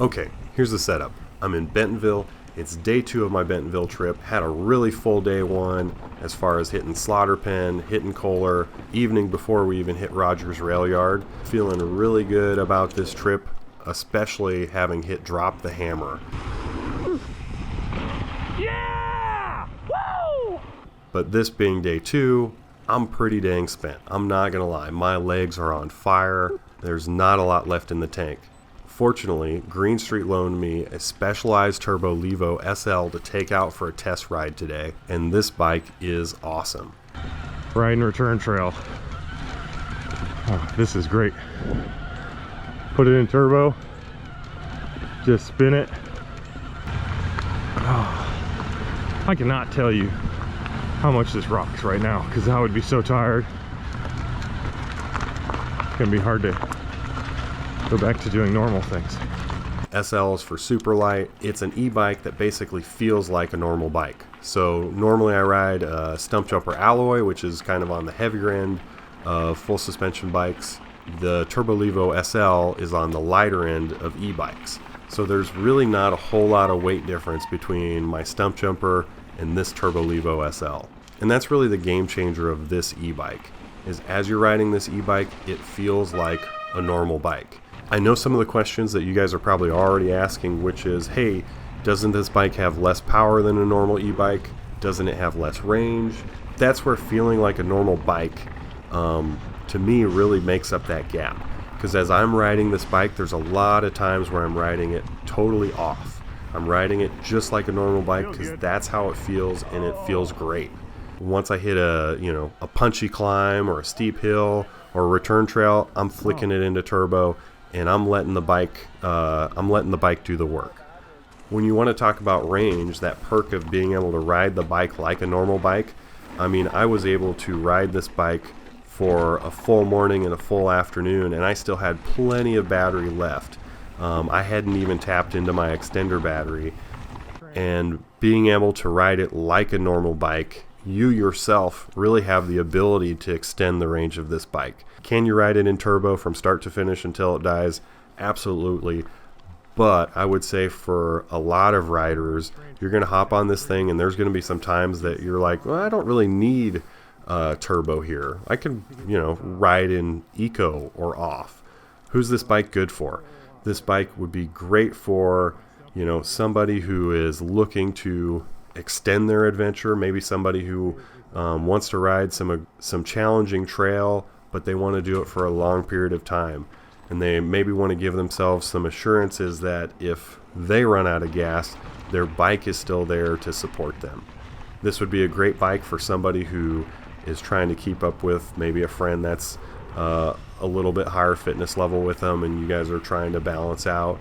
Okay, here's the setup. I'm in Bentonville. It's day 2 of my Bentonville trip. Had a really full day 1 as far as hitting Slaughter Pen, hitting Kohler, evening before we even hit Rogers Rail Yard. Feeling really good about this trip, especially having hit Drop the Hammer. Yeah! Woo! But this being day 2, I'm pretty dang spent. I'm not gonna lie, my legs are on fire. There's not a lot left in the tank. Fortunately, Green Street loaned me a Specialized Turbo Levo SL to take out for a test ride today, and this bike is awesome. Ride and return trail. Oh, this is great. Put it in turbo, just spin it. Oh, I cannot tell you how much this rocks right now, because I would be so tired. It's gonna be hard to go back to doing normal things. SL is for super light. It's an e-bike that basically feels like a normal bike. So normally I ride a stump jumper alloy, which is kind of on the heavier end of full suspension bikes. The Turbo Levo SL is on the lighter end of e-bikes. So there's really not a whole lot of weight difference between my stump jumper and this Turbo Levo SL. And that's really the game changer of this e-bike, is as you're riding this e-bike, it feels like a normal bike. I know some of the questions that you guys are probably already asking, which is, hey, doesn't this bike have less power than a normal e-bike? Doesn't it have less range? That's where feeling like a normal bike, to me, really makes up that gap. Because as I'm riding this bike, there's a lot of times where I'm riding it totally off. I'm riding it just like a normal bike because that's how it feels, and it feels great. Once I hit a punchy climb or a steep hill or a return trail, I'm flicking it into turbo, and I'm letting the bike do the work. When you want to talk about range, that perk of being able to ride the bike like a normal bike, I mean, I was able to ride this bike for a full morning and a full afternoon, and I still had plenty of battery left. I hadn't even tapped into my extender battery, and being able to ride it like a normal bike, you yourself really have the ability to extend the range of this bike. Can you ride it in turbo from start to finish until it dies? Absolutely. But I would say for a lot of riders, you're going to hop on this thing, and there's going to be some times that you're like, well, I don't really need turbo here. I can, ride in eco or off. Who's this bike good for? This bike would be great for, somebody who is looking to extend their adventure, maybe somebody who wants to ride some challenging trail, but they want to do it for a long period of time, and they maybe want to give themselves some assurances that if they run out of gas, their bike is still there to support them. This would be a great bike for somebody who is trying to keep up with maybe a friend that's a little bit higher fitness level with them, and you guys are trying to balance out.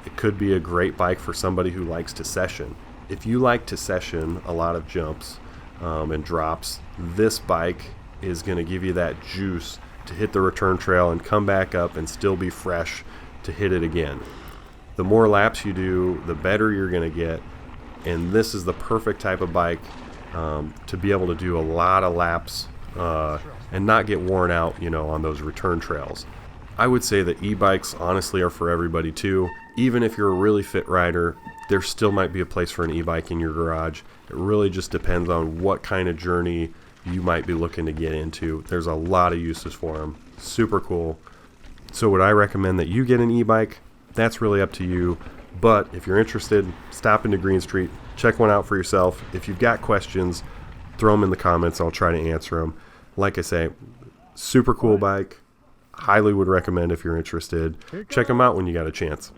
It could be a great bike for somebody who likes to session. If you like to session a lot of jumps and drops, this bike is going to give you that juice to hit the return trail and come back up and still be fresh to hit it again. The more laps you do, the better you're going to get, and this is the perfect type of bike to be able to do a lot of laps and not get worn out, on those return trails. I would say that e-bikes honestly are for everybody too. Even if you're a really fit rider, there still might be a place for an e-bike in your garage. It really just depends on what kind of journey you might be looking to get into. There's a lot of uses for them. Super cool. So would I recommend that you get an e-bike? That's really up to you. But if you're interested, stop into Green Street, check one out for yourself. If you've got questions, throw them in the comments. I'll try to answer them. Like I say, super cool bike. Highly would recommend if you're interested. Check them out when you got a chance.